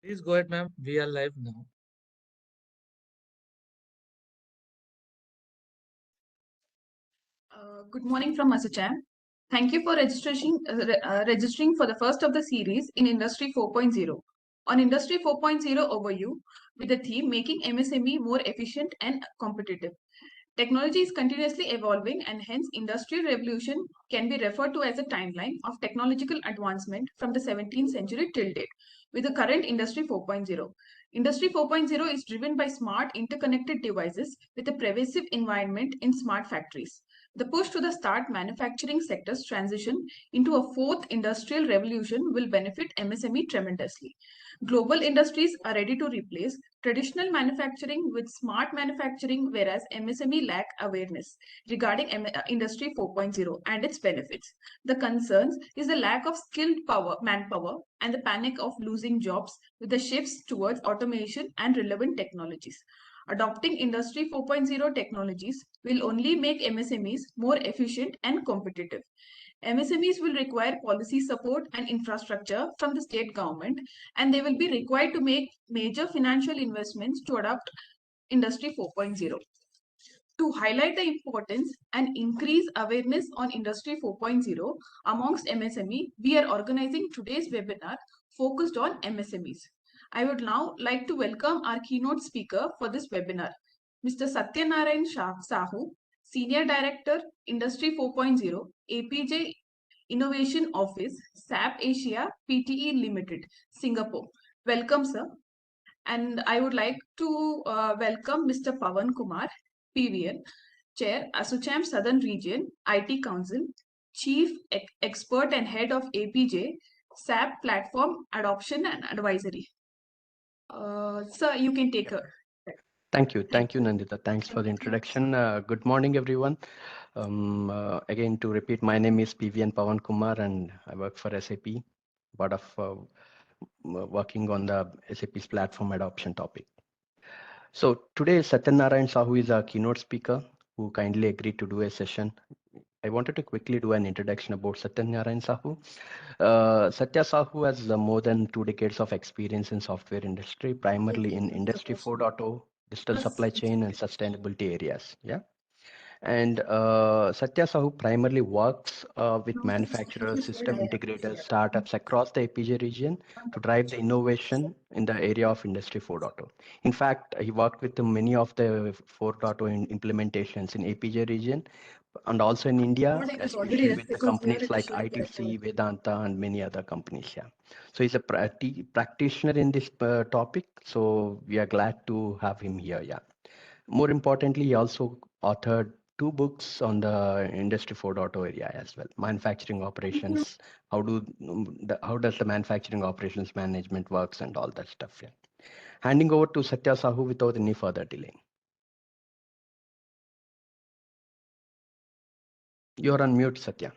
Please go ahead, ma'am. We are live now. Good morning from ASSOCHAM. Thank you for registering for the first of the series in Industry 4.0. On Industry 4.0 overview with the theme Making MSME More Efficient and Competitive. Technology is continuously evolving and hence industrial revolution can be referred to as a timeline of technological advancement from the 17th century till date with the current Industry 4.0. Industry 4.0 is driven by smart interconnected devices with a pervasive environment in smart factories. The push to the start manufacturing sector's transition into a fourth industrial revolution will benefit MSME tremendously. Global industries are ready to replace traditional manufacturing with smart manufacturing, whereas MSME lack awareness regarding Industry 4.0 and its benefits. The concerns is the lack of manpower, and the panic of losing jobs with the shifts towards automation and relevant technologies. Adopting Industry 4.0 technologies will only make MSMEs more efficient and competitive. MSMEs will require policy support and infrastructure from the state government, and they will be required to make major financial investments to adopt Industry 4.0. To highlight the importance and increase awareness on Industry 4.0 amongst MSME, we are organizing today's webinar focused on MSMEs. I would now like to welcome our keynote speaker for this webinar, Mr. Satyanarayan Sahu, Senior Director, Industry 4.0, APJ Innovation Office, SAP Asia Pte Limited, Singapore. Welcome, sir. And I would like to welcome Mr. Pawan Kumar, PVN, Chair, ASSOCHAM Southern Region, IT Council, Chief Expert and Head of APJ, SAP Platform Adoption and Advisory. Sir, you can take a... Thank you, Nandita. Thanks for the introduction. Good morning, everyone. Again, to repeat, my name is PVN Pawan Kumar, and I work for SAP, part of working on the SAP's platform adoption topic. So today, Satyanarayan Sahu is our keynote speaker who kindly agreed to do a session. I wanted to quickly do an introduction about Satyanarayan Sahu. Satya Sahu has more than 2 decades of experience in software industry, primarily in Industry 4.0, digital supply chain and sustainability areas. Yeah. And Satya Sahu primarily works with manufacturers, system integrators, startups across the APJ region to drive the innovation in the area of Industry 4.0. In fact, he worked with many of the 4.0 implementations in APJ region and also in India, especially with the companies like ITC, Vedanta, and many other companies. Yeah. So he's a practitioner in this topic. So we are glad to have him here. Yeah. More importantly, he also authored 2 books on the Industry 4.0 area as well. Manufacturing operations, how does the manufacturing operations management works and all that stuff. Yeah. Handing over to Satya Sahu without any further delay. You're on mute, Satya.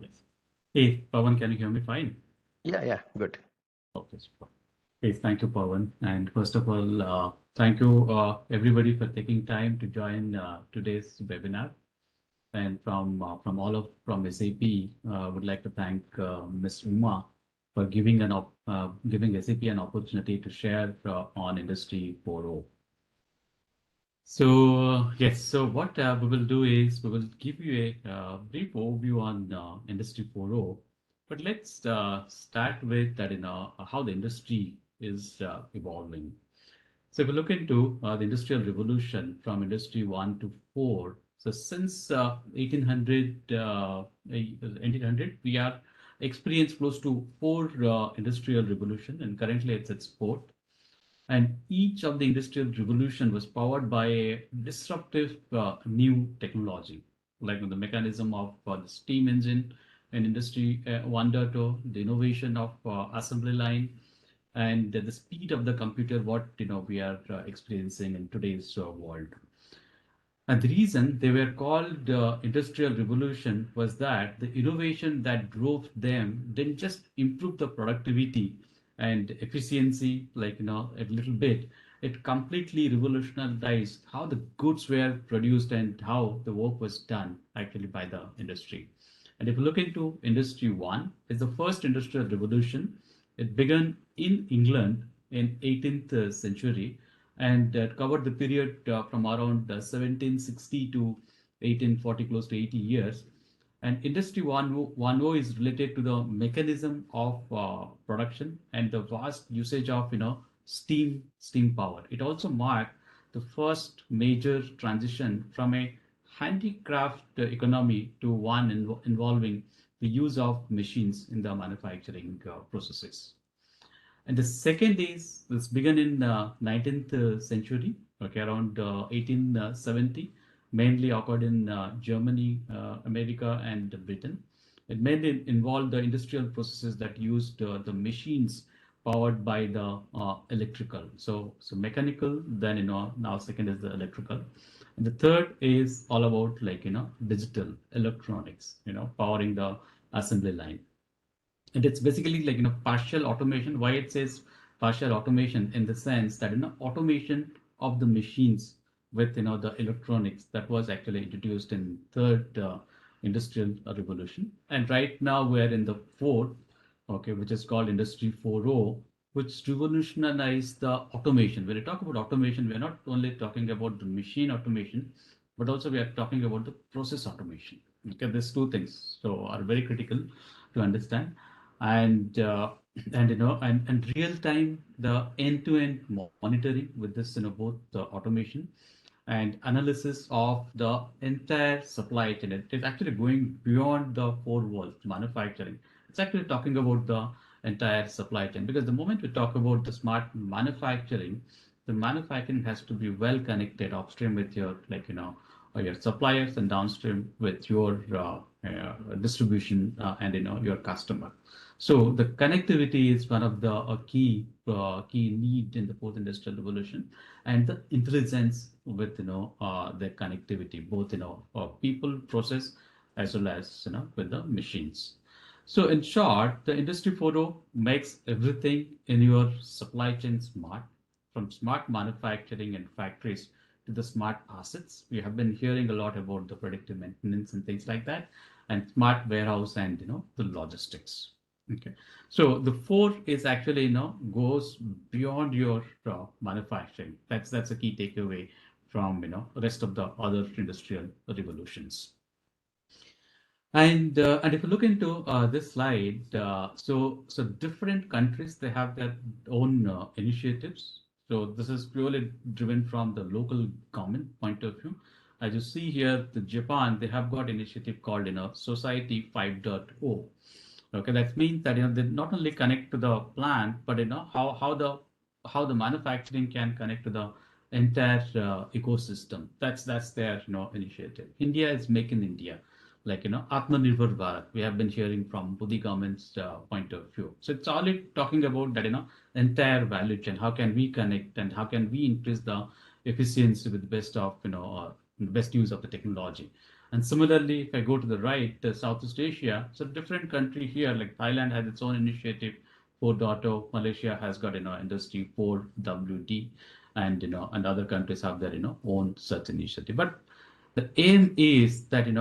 Yes. Hey, Pawan, can you hear me fine? Yeah, good. Okay, super. Hey, thank you, Pawan. And first of all, thank you everybody for taking time to join today's webinar. And from SAP, would like to thank Ms. Uma for giving giving SAP an opportunity to share on Industry 4.0. So yes, so what we will do is we will give you a brief overview on Industry 4.0, but let's start with that, how the industry is evolving. So if we look into the industrial revolution from Industry 1 to 4, so since 1800, we are experienced close to 4 industrial revolution, and currently it's at fourth. And each of the industrial revolution was powered by a disruptive new technology, like the mechanism of the steam engine in Industry 1.0, the innovation of assembly line, and the speed of the computer, what we are experiencing in today's world. And the reason they were called industrial revolution was that the innovation that drove them didn't just improve the productivity and efficiency, like a little bit, it completely revolutionized how the goods were produced and how the work was done actually by the industry. And if you look into Industry 1, it's the first industrial revolution. It began in England in 18th century, and it covered the period from around 1760 to 1840, close to 80 years. And Industry 1.0 is related to the mechanism of production and the vast usage of steam power. It also marked the first major transition from a handicraft economy to one involving the use of machines in the manufacturing processes. And the second is this began in 19th century, okay, around 1870, mainly occurred in Germany, America, and Britain. It mainly involved the industrial processes that used the machines powered by the electrical. So mechanical, then now second is the electrical, and the third is all about digital electronics, powering the assembly line. And it's basically like partial automation. Why it says partial automation? In the sense that automation of the machines with the electronics that was actually introduced in third industrial revolution. And right now we're in the fourth, okay, which is called Industry 4.0, which revolutionized the automation. When we talk about automation, we're not only talking about the machine automation, but also we are talking about the process automation. Okay, these two things so are very critical to understand. And and real time, the end-to-end monitoring with this both the automation and analysis of the entire supply chain. It is actually going beyond the four walls manufacturing. It's actually talking about the entire supply chain, because the moment we talk about the smart manufacturing, the manufacturing has to be well connected upstream with your your suppliers, and downstream with your distribution and your customer. So the connectivity is one of the key need in the fourth industrial revolution, and the intelligence with the connectivity, both people, process, as well as with the machines. So in short, the Industry 4.0 makes everything in your supply chain smart, from smart manufacturing and factories to the smart assets. We have been hearing a lot about the predictive maintenance and things like that, and smart warehouse and the logistics. Okay, so the four is actually goes beyond your manufacturing. That's a key takeaway from rest of the other industrial revolutions. And if you look into this slide, so different countries, they have their own initiatives. So this is purely driven from the local government point of view. As you see here, the Japan, they have got initiative called Society 5.0. Okay, that means that they not only connect to the plant, but how the manufacturing can connect to the entire ecosystem. That's their initiative. India is Make in India, like Atmanirbhar Bharat. We have been hearing from Modi government's point of view. So it's all talking about that entire value chain. How can we connect, and how can we increase the efficiency with the best of best use of the technology. And similarly, if I go to the right, Southeast Asia, so different country here, like Thailand has its own initiative, 4.0, Malaysia has got Industry 4.WD, and and other countries have their own such initiative. But the aim is that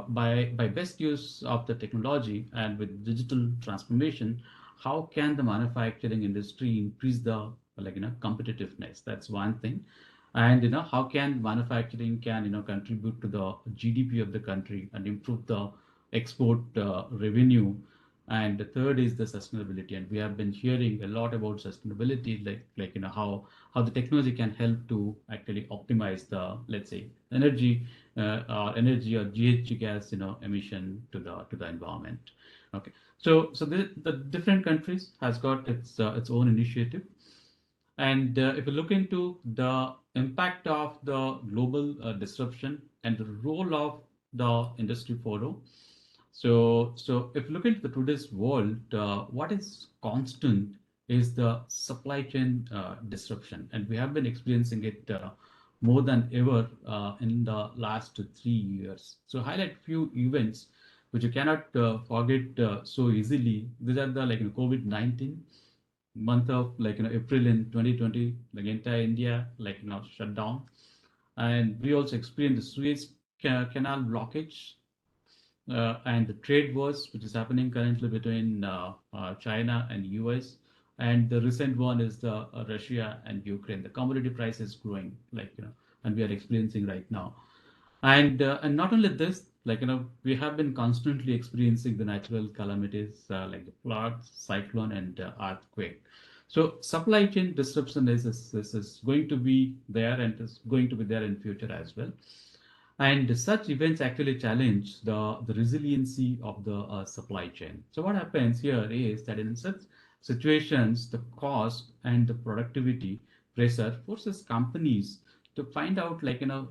by best use of the technology and with digital transformation, how can the manufacturing industry increase the competitiveness? That's one thing. And how can manufacturing can contribute to the GDP of the country and improve the export revenue. And the third is the sustainability, and we have been hearing a lot about sustainability, like how the technology can help to actually optimize the, let's say, energy or GHG gas emission to the environment. Okay, so the different countries has got its own initiative. And if you look into the impact of the global disruption and the role of the Industry 4.0, so if you look into the today's world, what is constant is the supply chain disruption, and we have been experiencing it more than ever in the last 3 years. So highlight few events which you cannot forget so easily. These are the COVID-19, month of April in 2020, like entire India shut down, and we also experienced the Suez Canal blockage and the trade wars which is happening currently between China and US, and the recent one is the Russia and Ukraine. The commodity price is growing, and we are experiencing right now. And not only this, we have been constantly experiencing the natural calamities like the floods, cyclone, and earthquake. So supply chain disruption is going to be there and is going to be there in future as well. And such events actually challenge the resiliency of the supply chain. So what happens here is that in such situations, the cost and the productivity pressure forces companies to find out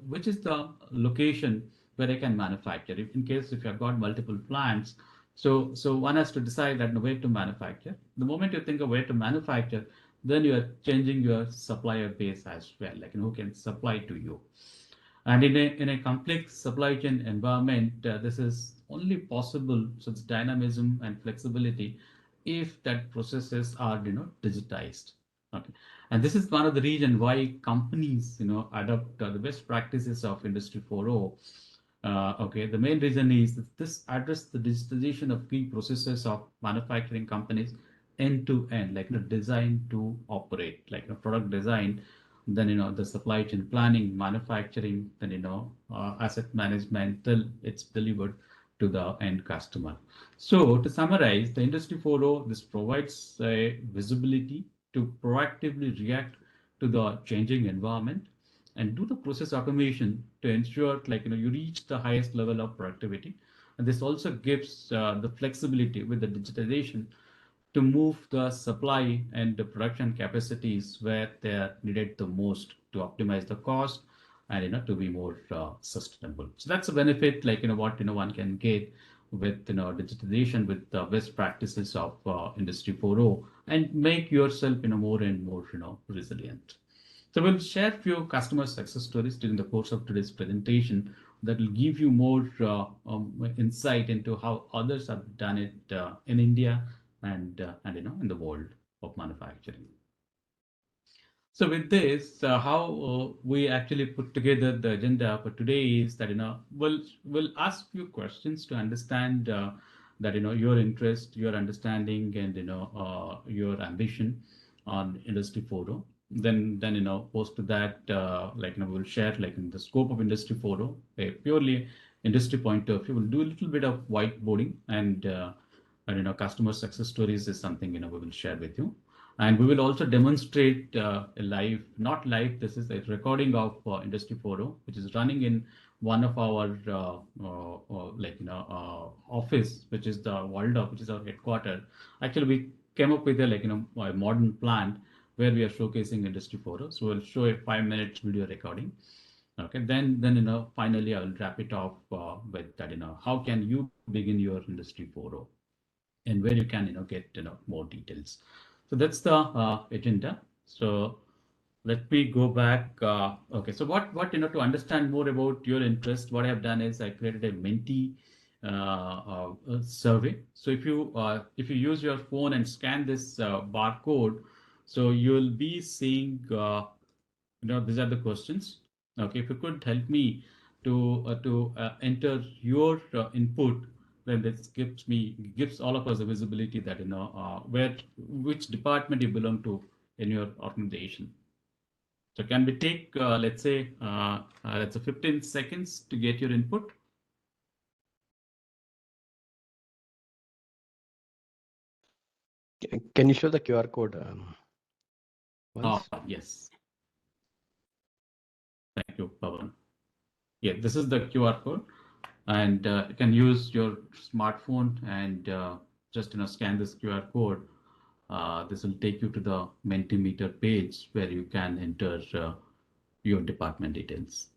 which is the location where they can manufacture. If in case if you have got multiple plants, so one has to decide that where to manufacture. The moment you think of where to manufacture, then you are changing your supplier base as well, who can supply to you. And in a complex supply chain environment, this is only possible, such dynamism and flexibility, if that processes are digitized. Okay, and this is one of the reason why companies adopt the best practices of Industry 4.0. Okay, the main reason is that this address the digitization of key processes of manufacturing companies end to end, design to operate, product design, then the supply chain planning, manufacturing, then asset management till it's delivered to the end customer. So to summarize, the Industry 4.0, this provides a visibility to proactively react to the changing environment and do the process automation to ensure you reach the highest level of productivity. And this also gives the flexibility with the digitization to move the supply and the production capacities where they are needed the most to optimize the cost and to be more sustainable. So that's a benefit what one can get with digitization with the best practices of Industry 4.0 and make yourself more and more resilient. So we'll share few customer success stories during the course of today's presentation that will give you more insight into how others have done it in India and in the world of manufacturing. So with this, how we actually put together the agenda for today is that we'll ask you questions to understand that your interest, your understanding, and your ambition on Industry 4.0. Then post to that we'll share in the scope of Industry 4.0, a purely industry point of view. We'll do a little bit of whiteboarding and customer success stories is something we will share with you. And we will also demonstrate a live, not live, this is a recording of Industry 4.0, which is running in one of our office, which is the Waldorf, which is our headquarters. Actually, we came up with a modern plant where we are showcasing Industry 4.0. So we'll show a 5-minute video recording. Okay, then finally I will wrap it off with that how can you begin your Industry 4.0 and where you can get more details. So that's the agenda. So let me go back. Okay, so what to understand more about your interest, what I have done is I created a Menti survey. So if you use your phone and scan this barcode, so you'll be seeing these are the questions. Okay, if you could help me to enter your input, then this gives all of us a visibility that which department you belong to in your organization. So can we take let's say 15 seconds to get your input? Can you show the QR code once? Yes. Thank you, Pawan. Yeah, this is the QR code, and you can use your smartphone and just scan this QR code. This will take you to the Mentimeter page where you can enter your department details.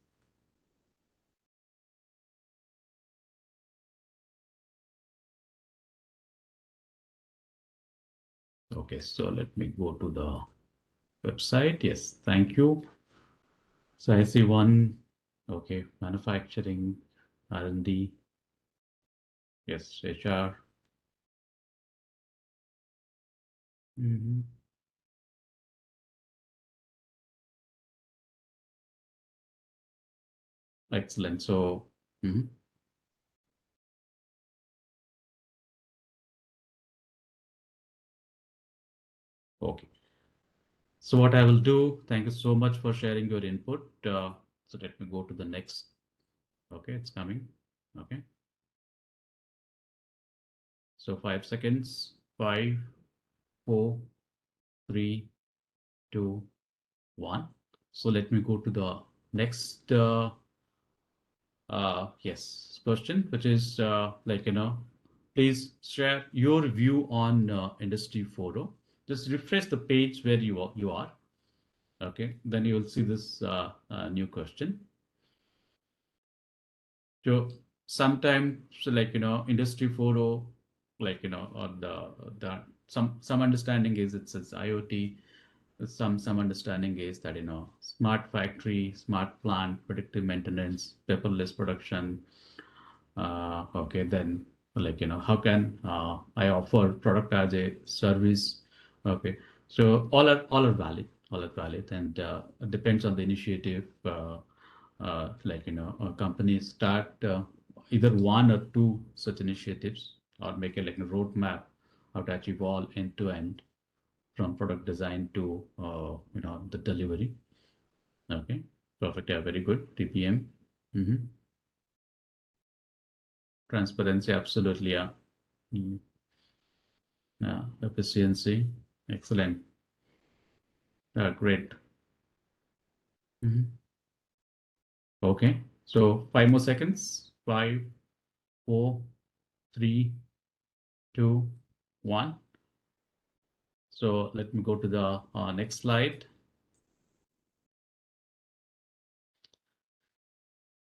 Okay, so let me go to the website. Yes, thank you. So I see one. Okay, manufacturing, R&D. Yes, HR. Excellent. So, okay. So what I will do, thank you so much for sharing your input. So let me go to the next. Okay, it's coming. Okay. So 5 seconds. 5, 4, 3, 2, 1. So let me go to the next yes question, which is please share your view on industry 4.0. Just refresh the page where you are. Okay, then you will see this new question. So sometimes, so industry 4.0, or some understanding is it's IoT. Some understanding is that smart factory, smart plant, predictive maintenance, paperless production. Okay, then how can I offer product as a service? Okay, so all are valid, and it depends on the initiative. Companies start either one or two such initiatives, or make a roadmap how to achieve all end to end, from product design to the delivery. Okay, perfect. Yeah, very good. TPM. Transparency, absolutely. Yeah. Mm. Yeah, efficiency, excellent. Great. Okay, so 5 more seconds. 5, 4, 3, 2, 1. So let me go to the next slide.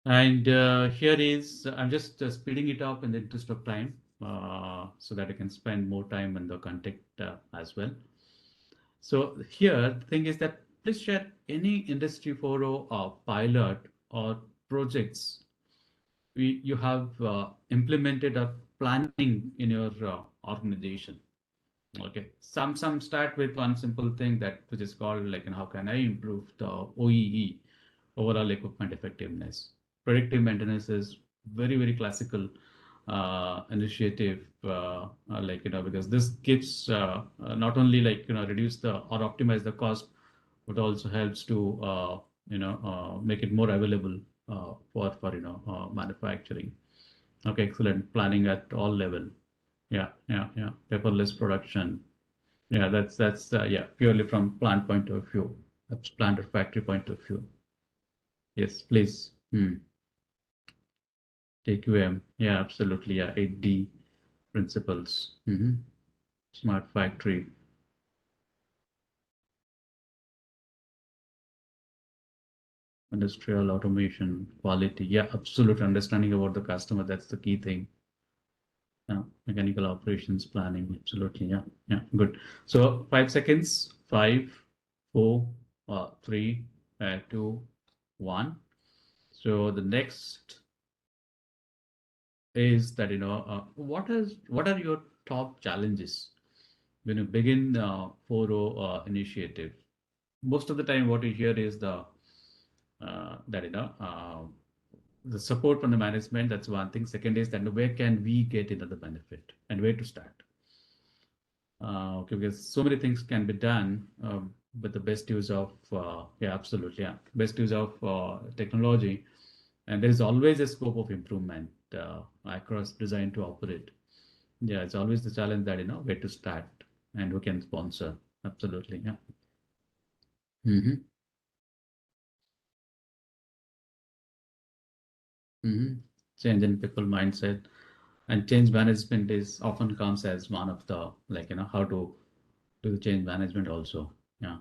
And here is, I'm just speeding it up in the interest of time, so that I can spend more time in the content as well. So here, the thing is that please share any industry 4.0 pilot or projects you have implemented or planning in your organization. Okay, some start with one simple thing, that which is called how can I improve the OEE, overall equipment effectiveness. Predictive maintenance is very classical initiative, because this gives not only reduce the or optimize the cost, but also helps to make it more available for manufacturing. Okay, excellent. Planning at all level. Yeah. Paperless production. Yeah, that's yeah, purely from plant point of view. That's plant or factory point of view. Yes, please. TQM. Yeah, absolutely. Yeah, 8D principles. Smart factory. Industrial automation, quality. Yeah, absolute understanding about the customer. That's the key thing. Mechanical operations planning. Absolutely. Yeah, good. So 5 seconds. 5, 4, 3, 2, 1. So the next is that what are your top challenges when you begin 4.0 initiative? Most of the time, what you hear is that the support from the management. That's one thing. Second is that where can we get the benefit and where to start? Okay, because so many things can be done with the best use of yeah, absolutely, yeah, best use of technology, and there is always a scope of improvement across design to operate. Yeah, it's always the challenge that where to start and who can sponsor. Absolutely, yeah. Change in people mindset, and change management is often comes as one of the how to do the change management also. Yeah.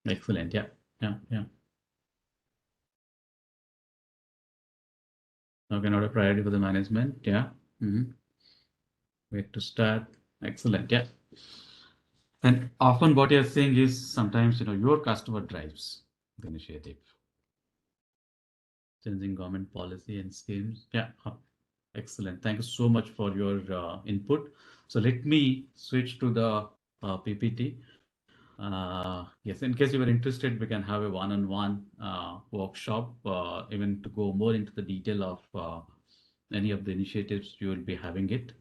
Excellent. Yeah. Okay, not a priority for the management. Yeah. Where to start. Excellent. Yeah. And often what you're saying is sometimes your customer drives the initiative. Changing government policy and schemes. Yeah. Excellent. Thank you so much for your input. So let me switch to the PPT. Yes, in case you were interested, we can have a one-on-one workshop, even to go more into the detail of any of the initiatives you will be having it.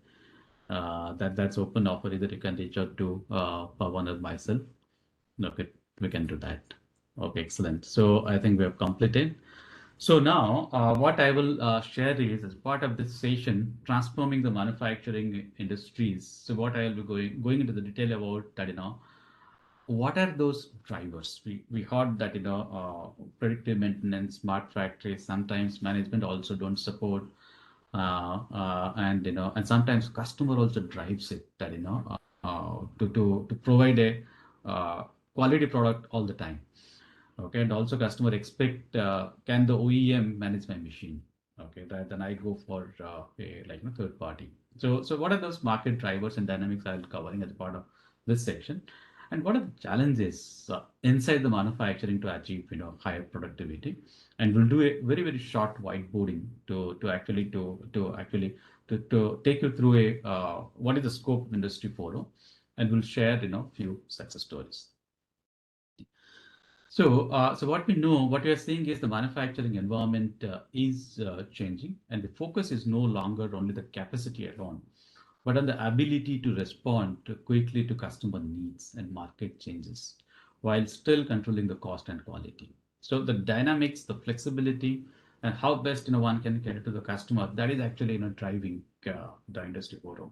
That's open offer. Either you can reach out to Pawan or myself. Okay, we can do that. Okay, excellent. So I think we have completed. So now, what I will share is, as part of this session, transforming the manufacturing industries. So what I will be going into the detail about that, what are those drivers? We heard that predictive maintenance, smart factories. Sometimes management also don't support, and sometimes customer also drives it. That to provide a quality product all the time. Okay, and also customer expect, can the OEM manage my machine? Okay, rather than I go for a third party. So what are those market drivers and dynamics I'll covering as part of this section, and what are the challenges inside the manufacturing to achieve higher productivity? And we'll do a very short whiteboarding to take you through a what is the scope of Industry 4.0, and we'll share few success stories. So what we know, what we are seeing is the manufacturing environment is changing, and the focus is no longer only the capacity alone, but on the ability to respond quickly to customer needs and market changes, while still controlling the cost and quality. So the dynamics, the flexibility, and how best one can cater to the customer, that is actually driving the Industry 4.0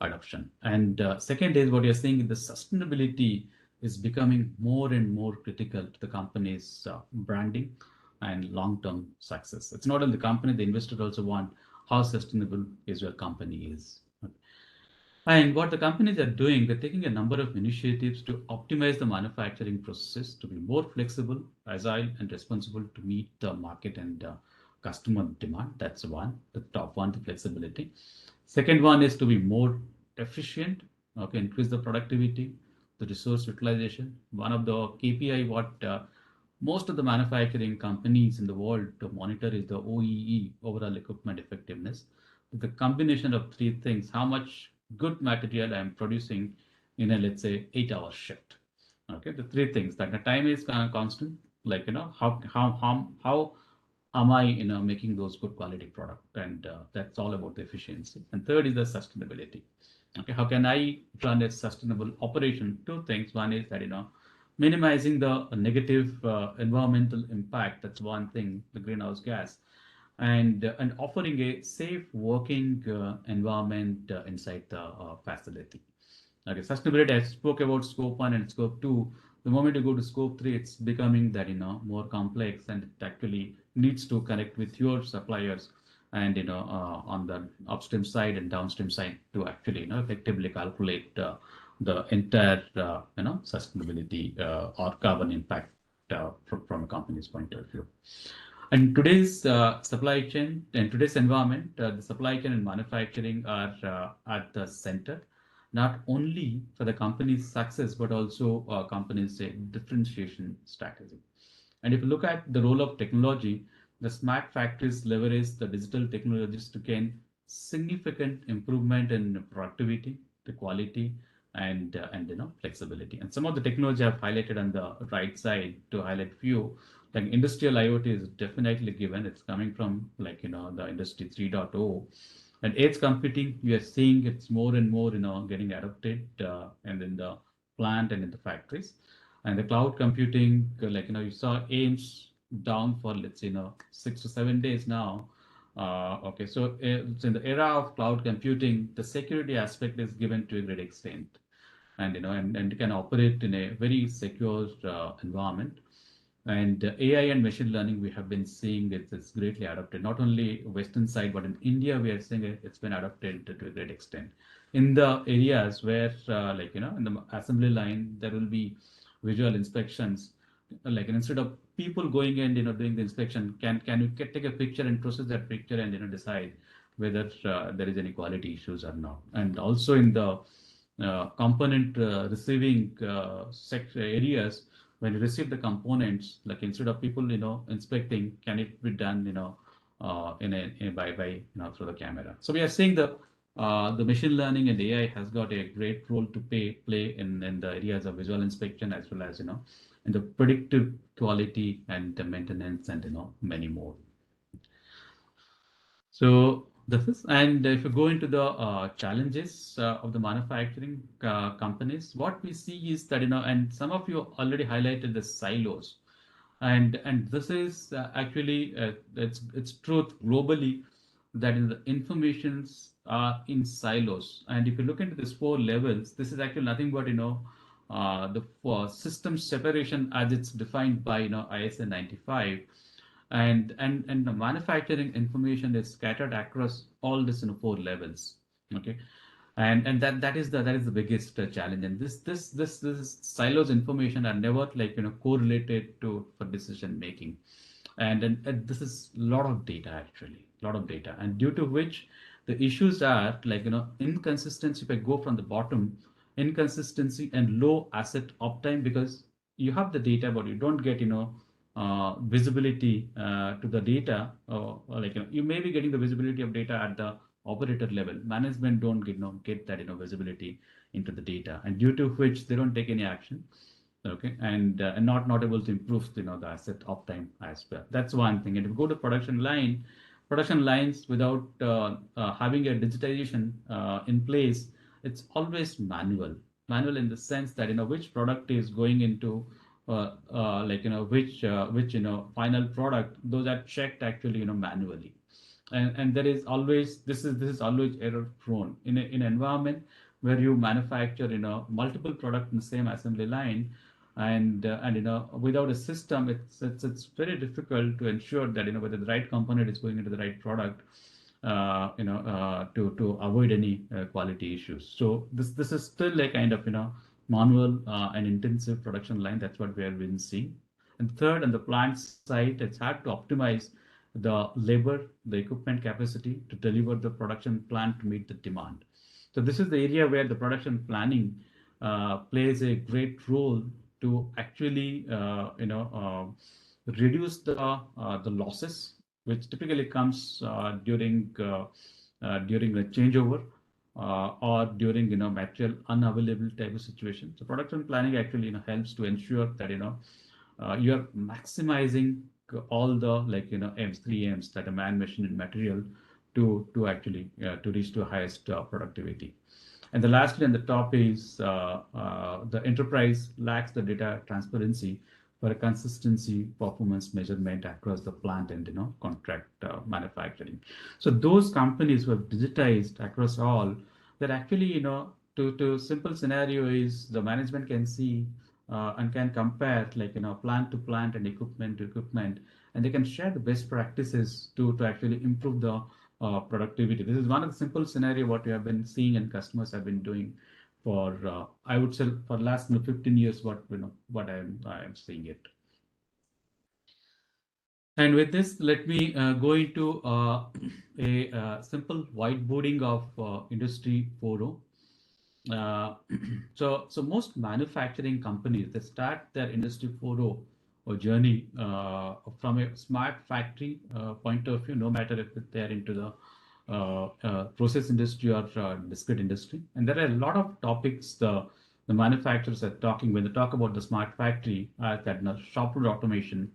adoption. And second is what you're seeing in the sustainability is becoming more and more critical to the company's branding and long-term success. It's not only the company, the investors also want how sustainable is your company is. And what the companies are doing, they're taking a number of initiatives to optimize the manufacturing processes to be more flexible, agile, and responsible to meet the market and customer demand. That's one, the top one, the flexibility. Second one is to be more efficient, okay, increase the productivity, the resource utilization. One of the KPI what most of the manufacturing companies in the world to monitor is the OEE, overall equipment effectiveness. The combination of three things: how much good material I'm producing in a, let's say, 8-hour shift. Okay, the three things, that the time is constant, like how am I making those good quality product, and that's all about the efficiency. And third is the sustainability. Okay, how can I run a sustainable operation? Two things. One is that minimizing the negative environmental impact. That's one thing, the greenhouse gas, and offering a safe working environment inside the facility. Okay, sustainability, I spoke about scope 1 and scope 2. The moment you go to scope 3, it's becoming that more complex, and it actually needs to connect with your suppliers and on the upstream side and downstream side to actually effectively calculate the entire sustainability or carbon impact from a company's point of view. And today's supply chain and today's environment, the supply chain and manufacturing are at the center, not only for the company's success, but also company's differentiation strategy. And if you look at the role of technology, the smart factories leverage the digital technologies to gain significant improvement in productivity, the quality, and flexibility. And some of the technology I've highlighted on the right side to highlight few, like industrial IoT is definitely given. It's coming from the Industry 3.0. And edge computing, we are seeing it's more and more getting adopted and in the plant and in the factories. And the cloud computing, you saw AIMS down for, let's say 6 to 7 days now. Okay, so it's in the era of cloud computing, the security aspect is given to a great extent, and and you can operate in a very secure environment. And AI and machine learning, we have been seeing it's greatly adopted, not only Western side, but in India, we are seeing it's been adopted to a great extent. In the areas where, in the assembly line, there will be visual inspections. Like instead of people going and doing the inspection, can you take a picture and process that picture and decide whether there is any quality issues or not. And also in the component receiving areas, when you receive the components, like instead of people inspecting, can it be done by through the camera. So we are seeing the the machine learning and AI has got a great role to play in the areas of visual inspection, as well as in the predictive quality and the maintenance, and many more. So this is, and if you go into the challenges of the manufacturing companies, what we see is that and some of you already highlighted the silos, and this is actually it's truth globally, that is the informations are in silos. And if you look into these four levels, this is actually nothing but the system separation as it's defined by ISA 95. And the manufacturing information is scattered across all this four levels. Okay. And that is the biggest challenge. And this silos information are never like correlated to for decision making. And this is a lot of data, actually, a lot of data, and due to which the issues are like inconsistency. If I go from the bottom, inconsistency and low asset uptime, because you have the data but you don't get visibility to the data, or like you may be getting the visibility of data at the operator level. Management don't get that visibility into the data, and due to which they don't take any action. Okay, and not able to improve the asset uptime as well. That's one thing. And if you go to production lines without having a digitization in place, it's always manual in the sense that which product is going into like which final product, those are checked actually manually. And there is always, this is always error prone in an environment where you manufacture multiple products in the same assembly line. And without a system, it's very difficult to ensure that whether the right component is going into the right product, to avoid any quality issues. So this is still a kind of manual and intensive production line. That's what we have been seeing. And third, on the plant side, it's hard to optimize the labor, the equipment capacity to deliver the production plan to meet the demand. So this is the area where the production planning plays a great role to actually reduce the losses, which typically comes during a changeover or during material unavailable type of situation. So production planning actually helps to ensure that you are maximizing all the like M's, 3 M's, that a man, machine, and material to actually to reach to highest productivity. And the lastly, on the top is the enterprise lacks the data transparency for a consistency performance measurement across the plant and contract manufacturing. So those companies who have digitized across all, that actually to simple scenario is the management can see and can compare like plant to plant and equipment to equipment, and they can share the best practices to actually improve the productivity. This is one of the simple scenario what we have been seeing and customers have been doing for I would say for last 15 years. What I am seeing it. And with this, let me go into a simple whiteboarding of Industry 4.0. So most manufacturing companies, they start their Industry 4.0 journey from a smart factory point of view, no matter if they're into the process industry or discrete industry. And there are a lot of topics the manufacturers are talking when they talk about the smart factory, that shop floor automation,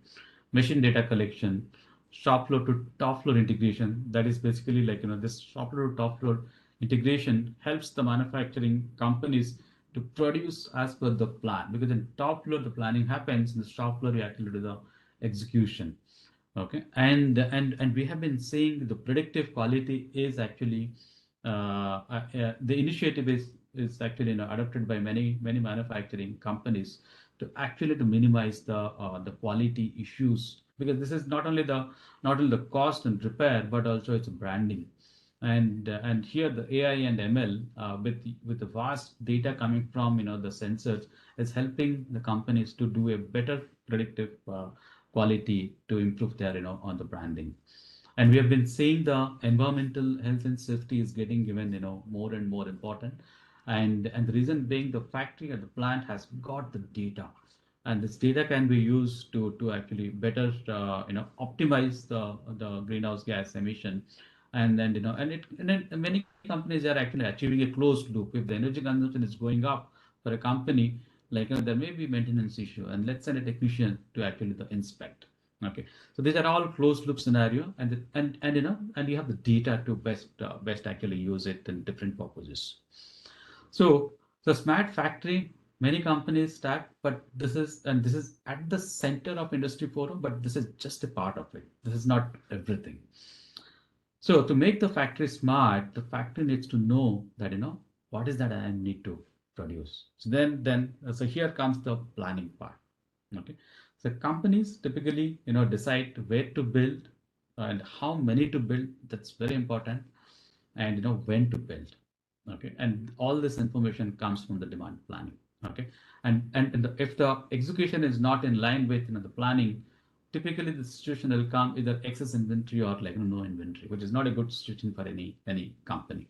machine data collection, shop floor to top floor integration. That is basically like this shop floor to top floor integration helps the manufacturing companies to produce as per the plan, because in top floor the planning happens, in the shop floor you actually do the execution. Okay, and we have been saying the predictive quality is actually the initiative is actually adopted by many manufacturing companies to actually to minimize the quality issues, because this is not only the cost and repair, but also it's branding. And here the AI and ML with the vast data coming from the sensors is helping the companies to do a better predictive quality to improve their on the branding. And we have been seeing the environmental health and safety is getting given more and more important. And the reason being, the factory or the plant has got the data, and this data can be used to actually better optimize the greenhouse gas emission, and then and then many companies are actually achieving a closed loop. If the energy consumption is going up for a company, there may be maintenance issue, and let's send a technician to actually inspect. Okay, so these are all closed loop scenario, and you have the data to best actually use it in different purposes. So the smart factory, many companies start, but this is at the center of Industry Forum, but this is just a part of it. This is not everything. So to make the factory smart, the factory needs to know that what is that I need to produce. So so here comes the planning part. Okay, so companies typically decide where to build and how many to build. That's very important, and when to build. Okay, and all this information comes from the demand planning. Okay, and if the execution is not in line with the planning, typically the situation will come either excess inventory or no inventory, which is not a good situation for any company.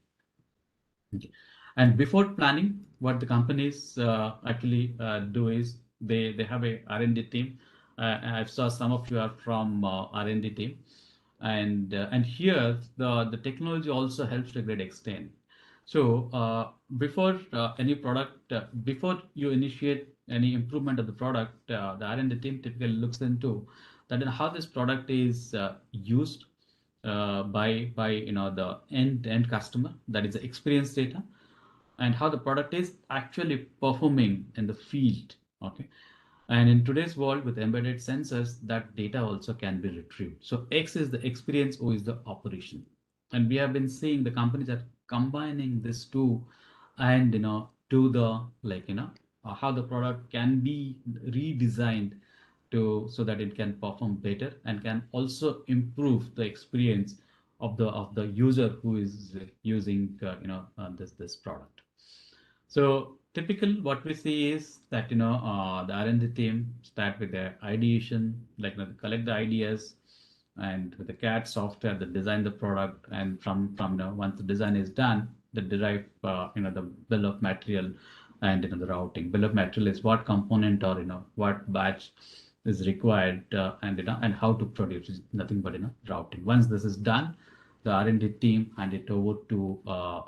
Okay. And before planning, what the companies actually do is they have a R&D team. I saw some of you are from R&D team, and here the technology also helps to a great extent. So before any product, before you initiate any improvement of the product, the R&D team typically looks into that how this product is used by the end customer, that is the experience data, and how the product is actually performing in the field. Okay, and in today's world with embedded sensors, that data also can be retrieved. So X is the experience, O is the operation, and we have been seeing the companies are combining this two, and to the how the product can be redesigned to so that it can perform better and can also improve the experience of the user who is using this product. So typical what we see is that the R&D team start with the ideation, collect the ideas, and with the CAD software, they design the product, and from once the design is done, they derive the bill of material and the routing. Bill of material is what component or what batch is required, and how to produce. It's nothing but routing. Once this is done, the R&D team hand it over to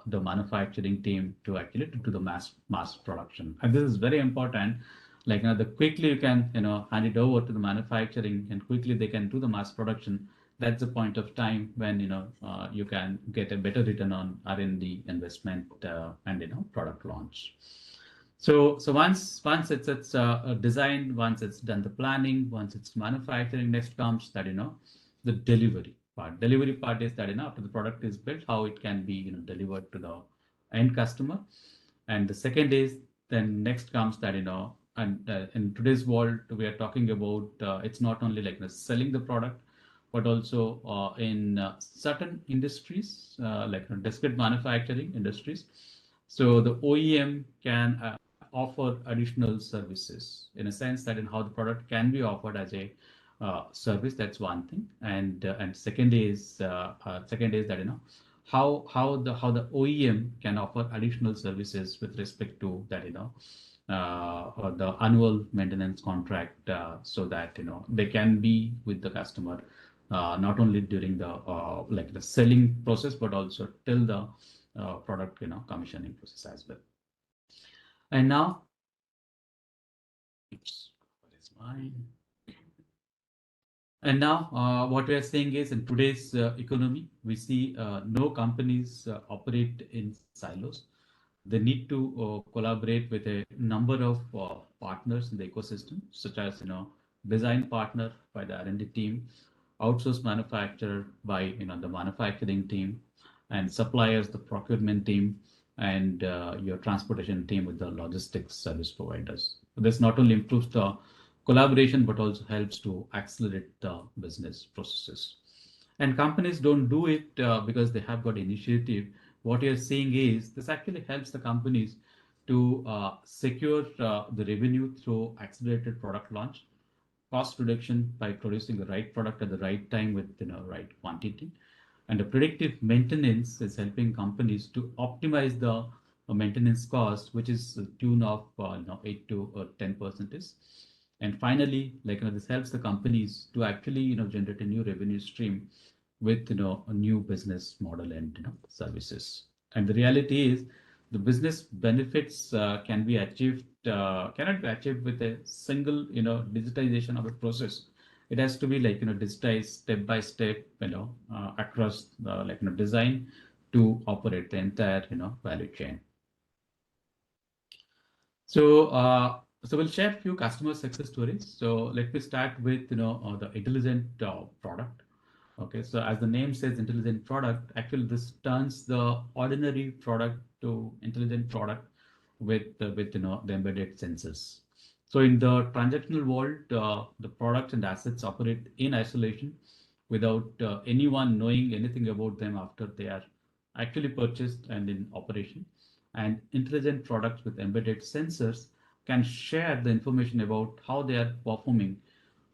the manufacturing team to actually do the mass production. And this is very important. The quickly you can hand it over to the manufacturing, and quickly they can do the mass production. That's the point of time when you can get a better return on R&D investment and product launch. So once it's designed, once it's done the planning, once it's manufacturing, next comes that the delivery part. Delivery part is that after the product is built, how it can be delivered to the end customer. And the second is then next comes that and in today's world we are talking about it's not only selling the product, but also in certain industries discrete manufacturing industries. So the OEM can offer additional services in a sense that in how the product can be offered as a service. That's one thing, and second is that how the OEM can offer additional services with respect to that or the annual maintenance contract, so that they can be with the customer not only during the selling process, but also till the product commissioning process as well. And now, oops, what is mine? And now, what we are saying is in today's economy, we see no companies operate in silos. They need to collaborate with a number of partners in the ecosystem, such as design partner by the R&D team, outsource manufacturer by the manufacturing team, and suppliers, the procurement team, and your transportation team with the logistics service providers. This not only improves the collaboration, but also helps to accelerate the business processes. And companies don't do it because they have got initiative. What you're seeing is this actually helps the companies to secure the revenue through accelerated product launch, cost reduction by producing the right product at the right time with right quantity, and the predictive maintenance is helping companies to optimize the maintenance cost, which is a tune of 8 to 10%. And finally, this helps the companies to actually generate a new revenue stream with a new business model and services. And the reality is the business benefits can be achieved cannot be achieved with a single digitization of a process. It has to be like digitized step by step across the design to operate the entire value chain. So we'll share a few customer success stories. So let me start with the intelligent product. Okay, so as the name says, intelligent product, actually this turns the ordinary product to intelligent product with the embedded sensors. So in the transactional world, the products and assets operate in isolation without anyone knowing anything about them after they are actually purchased and in operation. And intelligent products with embedded sensors can share the information about how they are performing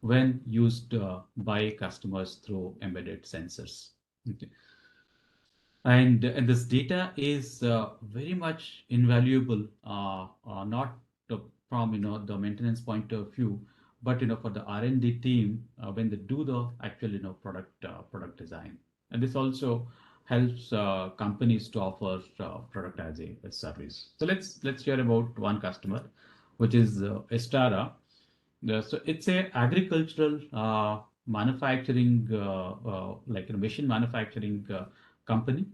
when used by customers through embedded sensors. Okay. And this data is very much invaluable, not from the maintenance point of view, but for the R&D team when they do the actual product design. And this also helps companies to offer product as a service. So let's hear about one customer, which is Estara. So it's a agricultural manufacturing, like a machine manufacturing company.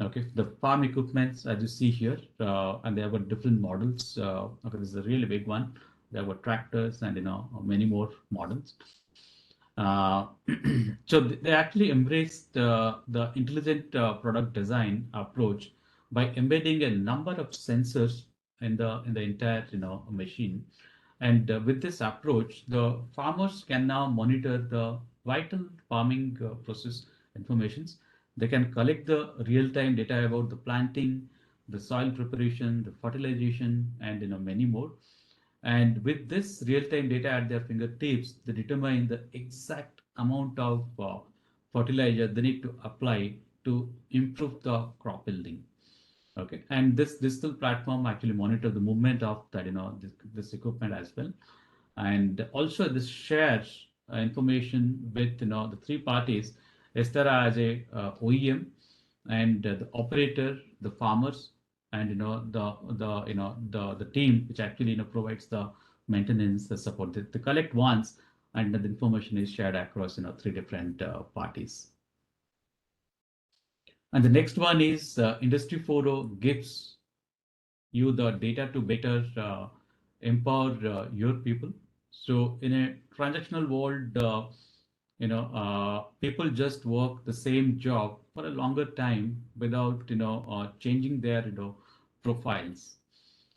Okay, the farm equipments as you see here, and they have got different models. Okay, this is a really big one. They have got tractors and many more models. So they actually embraced the intelligent product design approach by embedding a number of sensors in the entire machine. And with this approach, the farmers can now monitor the vital farming process informations. They can collect the real-time data about the planting, the soil preparation, the fertilization, and many more. And with this real-time data at their fingertips, they determine the exact amount of fertilizer they need to apply to improve the crop yielding. Okay, and this digital platform actually monitor the movement of that this equipment as well, and also this shares information with the three parties, Estera as a OEM, and the operator, the farmers, and the team which actually provides the maintenance, the support. They collect once, and the information is shared across three different parties. And the next one is Industry 4.0 gives you the data to better empower your people. So in a transactional world, people just work the same job for a longer time without changing their profiles,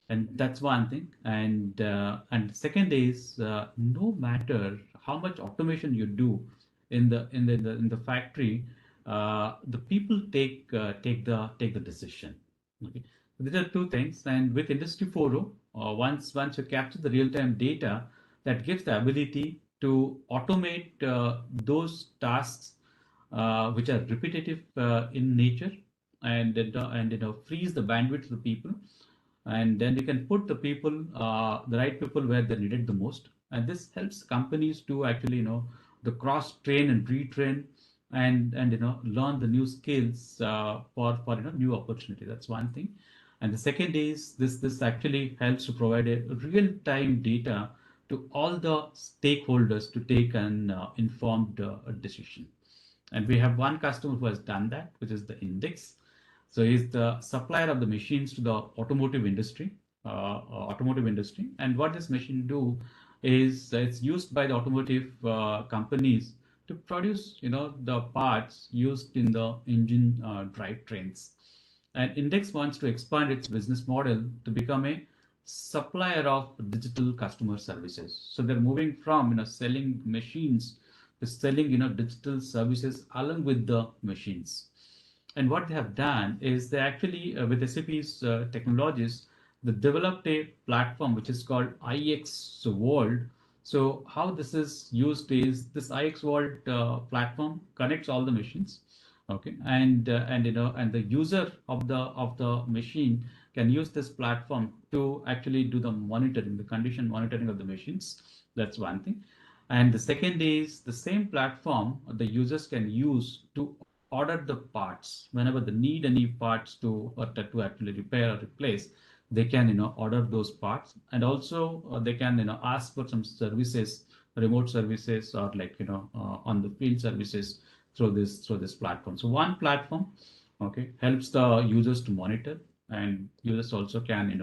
and that's one thing. And second is no matter how much automation you do in the factory, the people take the decision. Okay, so these are two things. And with Industry 4.0, once you capture the real-time data, that gives the ability to automate those tasks which are repetitive in nature, and freeze the bandwidth of the people, and then you can put the right people where they're needed the most. And this helps companies to actually the cross train and retrain, and learn the new skills for new opportunity. That's one thing. And the second is this actually helps to provide a real time data to all the stakeholders to take an informed decision. And we have one customer who has done that, which is the Index. So he's the supplier of the machines to the automotive industry. And what this machine do is it's used by the automotive companies to produce, the parts used in the engine drivetrains. And Index wants to expand its business model to become a supplier of digital customer services. So they're moving from, selling machines to selling, digital services along with the machines. And what they have done is they actually, with SAP's technologies, they developed a platform which is called IX World. So how this is used is this IX World platform connects all the machines, okay, and the user of the machine can use this platform to actually do the monitoring, the condition monitoring of the machines. That's one thing. And the second is the same platform the users can use to order the parts whenever they need any parts to actually repair or replace. They can order those parts, and also they can ask for some services, remote services, or like on the field services through this platform. So one platform, okay, helps the users to monitor, and users also can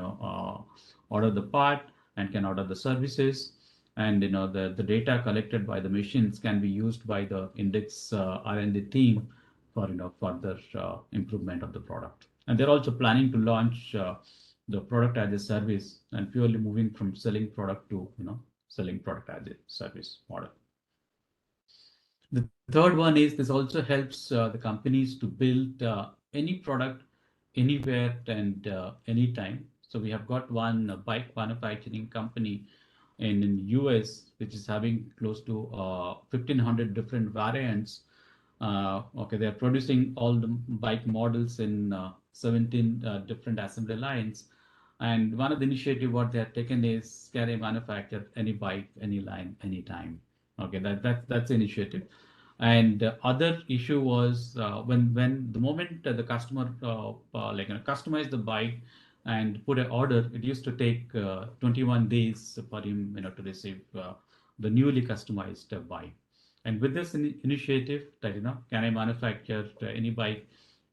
order the part and can order the services, and the data collected by the machines can be used by the index R&D team for further improvement of the product. And they're also planning to launch the product as a service, and purely moving from selling product to selling product as a service model. The third one is this also helps the companies to build any product anywhere and anytime. So we have got one bike manufacturing company in US, which is having close to 1,500 different variants. Okay, they're producing all the bike models in 17 different assembly lines. And one of the initiative what they have taken is, can I manufacture any bike, any line, anytime? Okay, that's the initiative. And other issue was when the moment the customer customize the bike and put an order, it used to take 21 days for him to receive the newly customized bike. And with this initiative that can I manufacture any bike,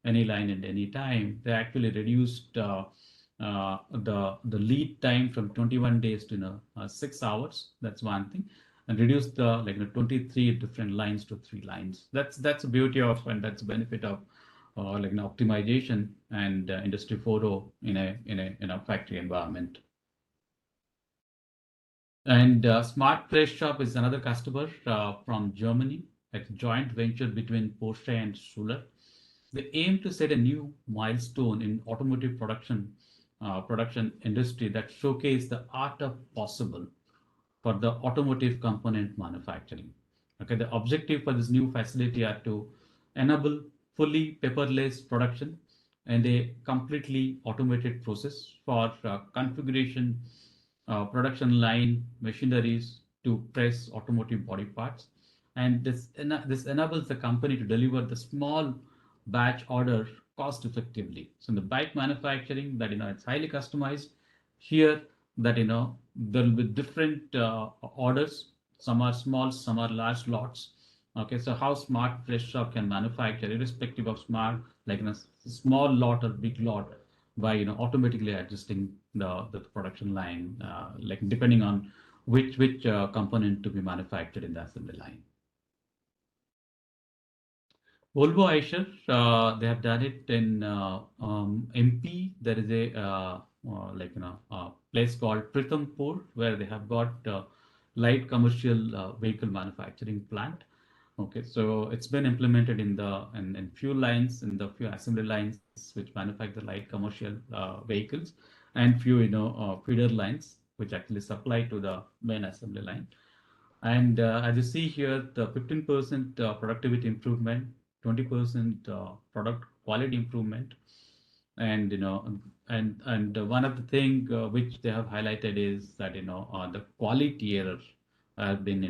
any line, and any time, they actually reduced the lead time from 21 days to 6 hours. That's one thing. And reduce the 23 different lines to 3 lines. That's the beauty of, and that's the benefit of an optimization and Industry 4.0 in a factory environment. And Smart Press Shop is another customer from Germany. It's a joint venture between Porsche and Schuler. They aim to set a new milestone in automotive production industry that showcase the art of possible for the automotive component manufacturing. Okay, the objective for this new facility are to enable fully paperless production and a completely automated process for configuration, production line machineries to press automotive body parts. And this enables the company to deliver the small batch order cost effectively. So in the bike manufacturing, that it's highly customized. Here, that there will be different orders. Some are small, some are large lots. Okay, so how Smart Press Shop can manufacture, irrespective of smart, like in a small lot or big lot, by automatically adjusting the production line, like depending on which component to be manufactured in the assembly line. Volvo Eicher, they have done it in MP. There is a place called Prithampur, where they have got light commercial vehicle manufacturing plant. Okay, so it's been implemented in few lines, in the few assembly lines which manufacture light commercial vehicles, and few feeder lines which actually supply to the main assembly line. And as you see here, the 15% productivity improvement, 20% product quality improvement, and and one of the thing which they have highlighted is that the quality error has been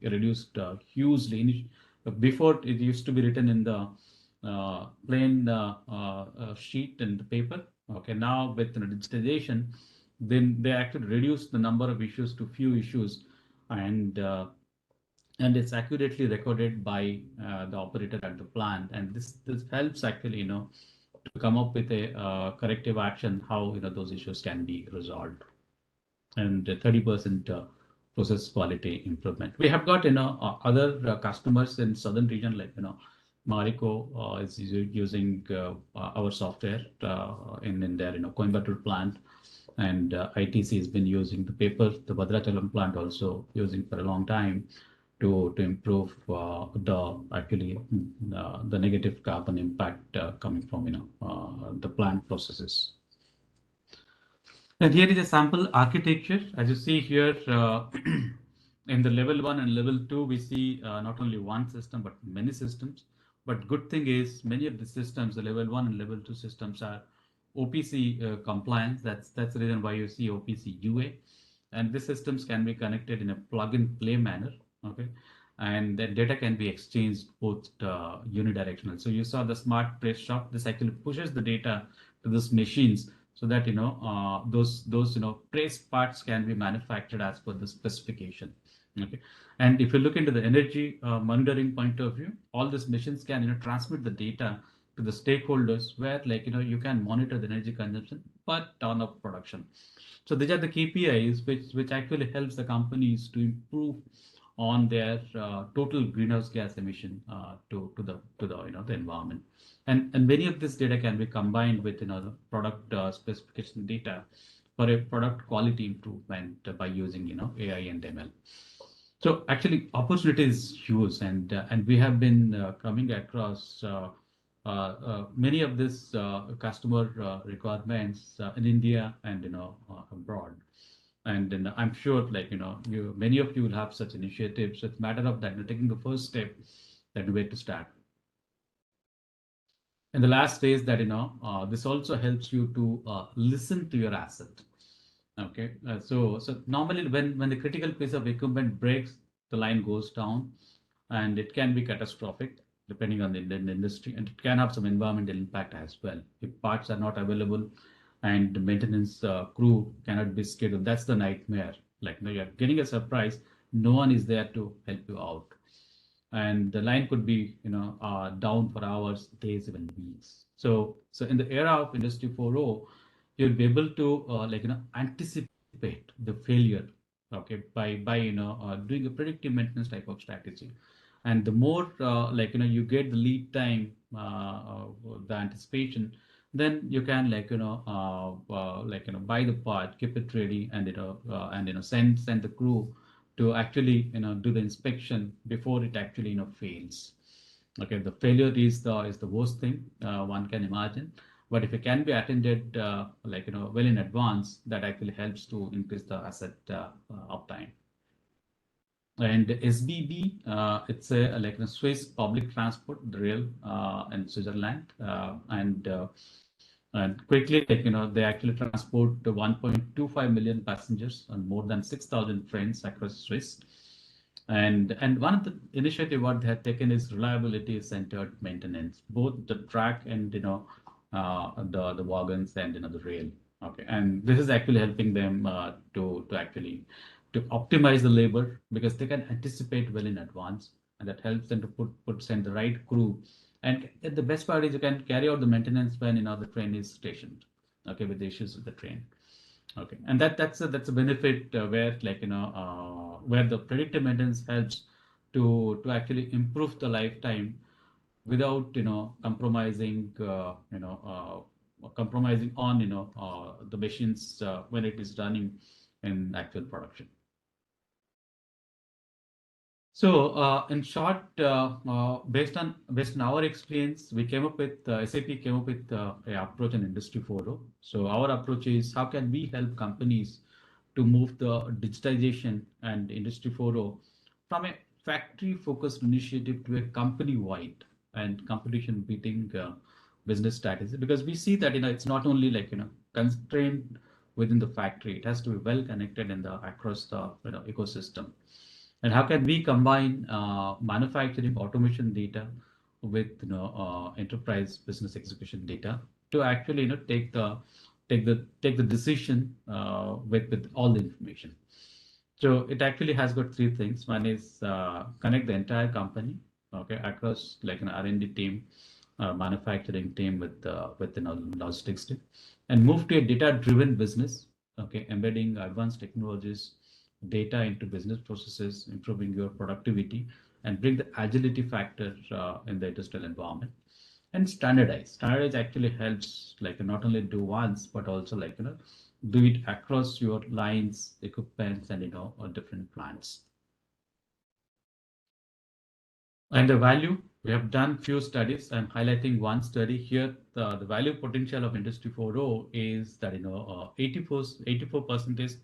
reduced hugely. Before, it used to be written in the plain sheet and the paper. Okay, now with digitization, then they actually reduce the number of issues to few issues, and it's accurately recorded by the operator at the plant, and this helps actually to come up with a corrective action how those issues can be resolved. And 30% process quality improvement. We have got other customers in southern region, like Marico is using our software in their Coimbatore plant, and ITC has been using the paper. The Bhadrachalam plant also using for a long time to improve the negative carbon impact coming from the plant processes. And here is a sample architecture. As you see here, in the level 1 and level 2, we see not only one system but many systems. But good thing is, many of the systems, the level 1 and level 2 systems, are OPC compliance. That's the reason why you see OPC UA. And these systems can be connected in a plug and play manner. Okay, and that data can be exchanged both unidirectional. So you saw the smart press shop. This actually pushes the data to these machines so that those press parts can be manufactured as per the specification. Okay, and if you look into the energy monitoring point of view, all these machines can transmit the data to the stakeholders where you can monitor the energy consumption per ton of production. So these are the KPIs which actually helps the companies to improve on their total greenhouse gas emission to the the environment. And many of this data can be combined with the product specification data for a product quality improvement by using AI and ML. So actually, opportunity is huge, and we have been coming across many of this customer requirements in India and abroad. And then I'm sure, many of you will have such initiatives. So it's a matter of that, taking the first step, that where to start. And the last is that this also helps you to listen to your asset. Okay, so normally when the critical piece of equipment breaks, the line goes down, and it can be catastrophic depending on the industry, and it can have some environmental impact as well if parts are not available and the maintenance crew cannot be scheduled. That's the nightmare. You're getting a surprise, no one is there to help you out, and the line could be down for hours, days, even weeks. So in the era of Industry 4.0, you'll be able to anticipate the failure, okay, by doing a predictive maintenance type of strategy. And the more you get the lead time, the anticipation, then you can buy the part, keep it ready, and send the crew to actually do the inspection before it actually fails. Okay, the failure is the worst thing one can imagine, but if it can be attended well in advance, that actually helps to increase the asset uptime. And SBB, it's a Swiss public transport, the rail in Switzerland, and quickly they actually transport 1.25 million passengers and more than 6,000 trains across Swiss. And one of the initiative what they have taken is reliability centered maintenance, both the track and the wagons and the rail. Okay, and this is actually helping them to actually to optimize the labor because they can anticipate well in advance, and that helps them to send the right crew. And the best part is you can carry out the maintenance when the train is stationed. Okay, with the issues with the train. Okay, and that's a benefit where where the predictive maintenance helps to actually improve the lifetime without compromising on the machines when it is running in actual production. So, in short, based on our experience, we came up with SAP came up with a approach in Industry 4.0. So, our approach is how can we help companies to move the digitization and Industry 4.0 from a factory-focused initiative to a company-wide and competition-beating business strategy? Because we see that it's not only constrained within the factory; it has to be well connected in the across the ecosystem. And how can we combine manufacturing automation data with enterprise business execution data to actually take the decision with all the information. So it actually has got three things. One is connect the entire company, okay, across like an R&D team, manufacturing team with logistics team, and move to a data-driven business, okay, embedding advanced technologies, data into business processes, improving your productivity, and bring the agility factor in the industrial environment. And standardize actually helps not only do once but also do it across your lines, equipments, and different plants. And the value, we have done few studies. I'm highlighting one study here. The value potential of Industry 4.0 is that 84%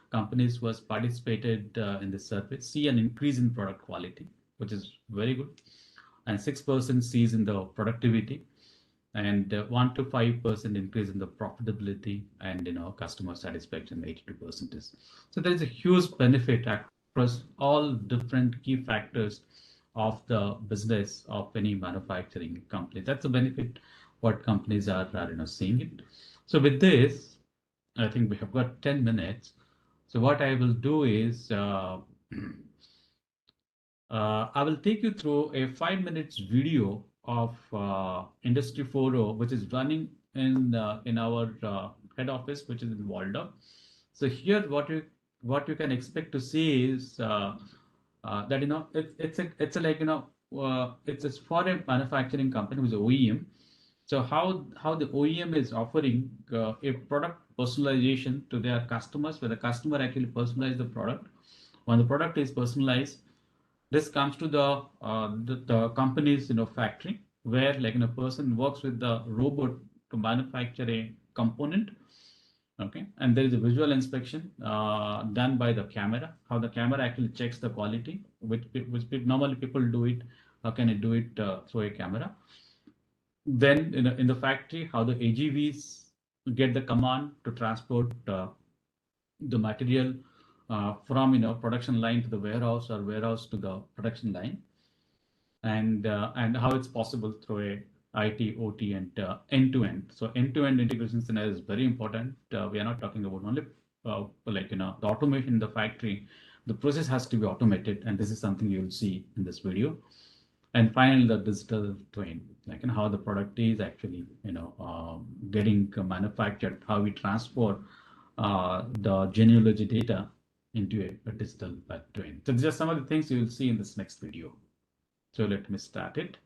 companies was participated in this survey see an increase in product quality, which is very good, and 6% sees in the productivity, and 1 to 5% increase in the profitability, and customer satisfaction 82% is. So there is a huge benefit across across all different key factors of the business of any manufacturing company. That's the benefit what companies are seeing it. So with this, I think we have got 10 minutes. So what I will do is I will take you through a 5 minutes video of Industry 4.0, which is running in our head office, which is in Waldorf. So here, what you can expect to see is that it's a like it's for a manufacturing company who's OEM. So how the OEM is offering a product personalization to their customers, where the customer actually personalize the product. When the product is personalized, this comes to the company's factory, where like a person works with the robot to manufacture a component. Okay, and there is a visual inspection done by the camera, how the camera actually checks the quality, which normally people do it. How can it do it through a camera? Then in the factory, how the AGVs get the command to transport the material from production line to the warehouse, or warehouse to the production line, and how it's possible through a IT, OT, and end-to-end. So end-to-end integration scenario is very important. We are not talking about only the automation in the factory. The process has to be automated, and this is something you will see in this video. And finally, the digital twin, like how the product is actually getting manufactured, how we transfer the genealogy data into a digital twin. So these are some of the things you will see in this next video. So let me start it.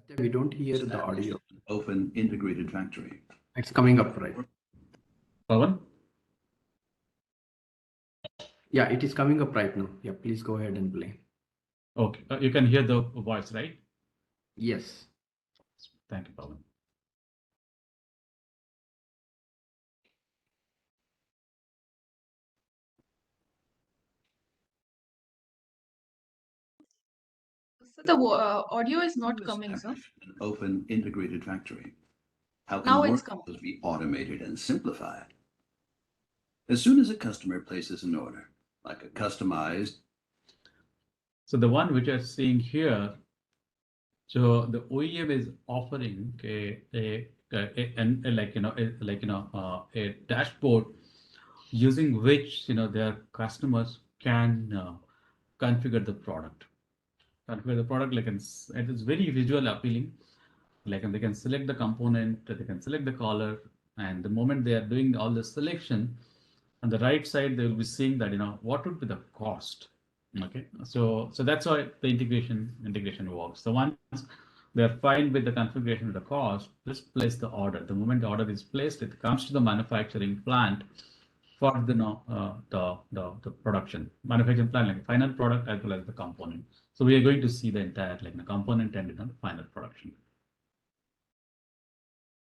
Satya, we don't hear the audio. Open integrated factory. It's coming up, right? Pawan? Yeah, it is coming up right now. Yeah, please go ahead and play. Okay, you can hear the voice, right? Yes. Thank you, Pawan. So the audio is not coming, sir. An open integrated factory. How Now can it's coming. workflows be automated and simplified? As soon as a customer places an order, like a customized. So the one which you're seeing here, so the OEM is offering a dashboard using which their customers can configure the product. Configure the product it is very visual appealing. Like they can select the component, they can select the color, and the moment they are doing all the selection, on the right side they will be seeing that what would be the cost. Okay, so that's how the integration works. So once they're fine with the configuration of the cost, just place the order. The moment the order is placed, it comes to the manufacturing plant for the production manufacturing plant, like final product as well as the component. So we are going to see the entire the component and the final production.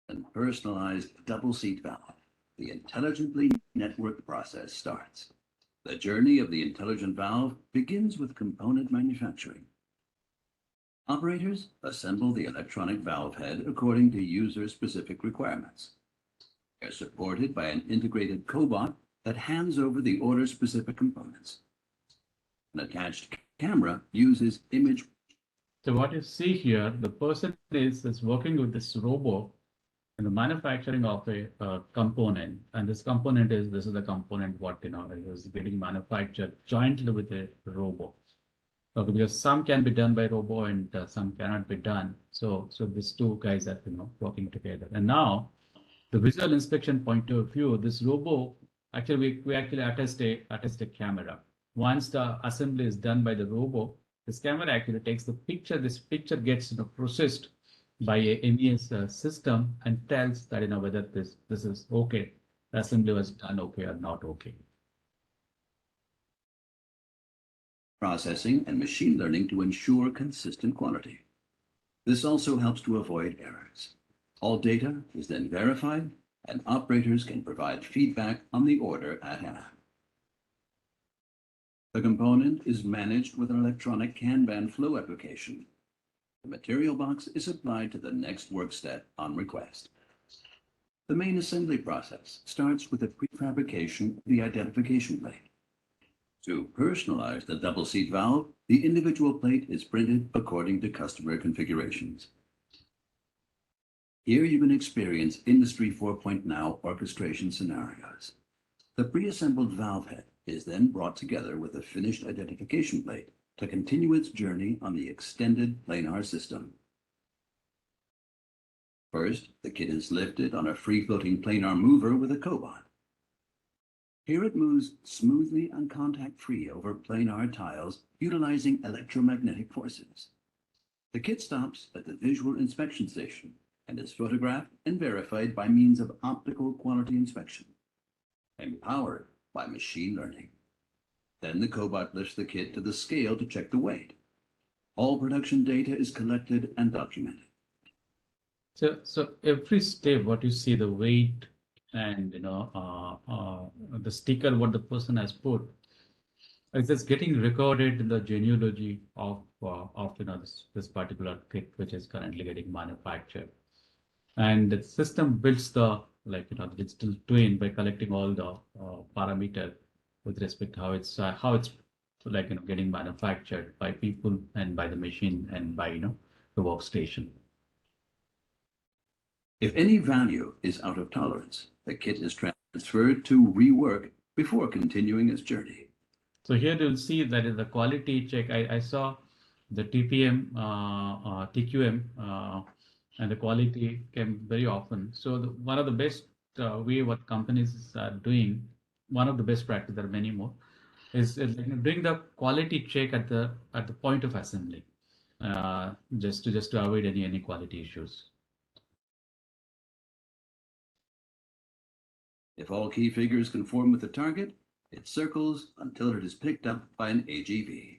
And personalized double seat valve. The intelligently networked process starts. The journey of the intelligent valve begins with component manufacturing. Operators assemble the electronic valve head according to user-specific requirements. They're supported by an integrated cobot that hands over the order-specific components. An attached camera uses image. So what you see here, the person is working with this robot in the manufacturing of a component, and this is the component what is getting manufactured jointly with a robot. Okay, because some can be done by robot and some cannot be done. So these two guys are working together. And now the visual inspection point of view, this robot actually we actually attach a camera. Once the assembly is done by the robot, this camera actually takes the picture. This picture gets processed by a MES system and tells that whether this is okay, the assembly was done okay or not okay. Processing and machine learning to ensure consistent quality. This also helps to avoid errors. All data is then verified, and operators can provide feedback on the order at hand. The component is managed with an electronic Kanban flow application. The material box is applied to the next work step on request. The main assembly process starts with the prefabrication of the identification plate. To personalize the double seat valve, the individual plate is printed according to customer configurations. Here you can experience Industry 4.0 orchestration scenarios. The pre-assembled valve head is then brought together with a finished identification plate to continue its journey on the extended planar system. First, the kit is lifted on a free-floating planar mover with a cobot. Here it moves smoothly and contact-free over planar tiles utilizing electromagnetic forces. The kit stops at the visual inspection station and is photographed and verified by means of optical quality inspection, empowered by machine learning. Then the cobot lifts the kit to the scale to check the weight. All production data is collected and documented. So every step, what you see, the weight and the sticker, what the person has put, is just getting recorded in the genealogy of this particular kit, which is currently getting manufactured. And the system builds the the digital twin by collecting all the parameter with respect to how it's getting manufactured by people and by the machine and by the workstation. If any value is out of tolerance, the kit is transferred to rework before continuing its journey. So here you'll see that is the quality check. I saw the TPM, TQM, and the quality came very often. So one of the best way what companies are doing, one of the best practice, there are many more, is doing the quality check at the point of assembly, just to avoid any quality issues. If all key figures conform with the target, it circles until it is picked up by an AGV.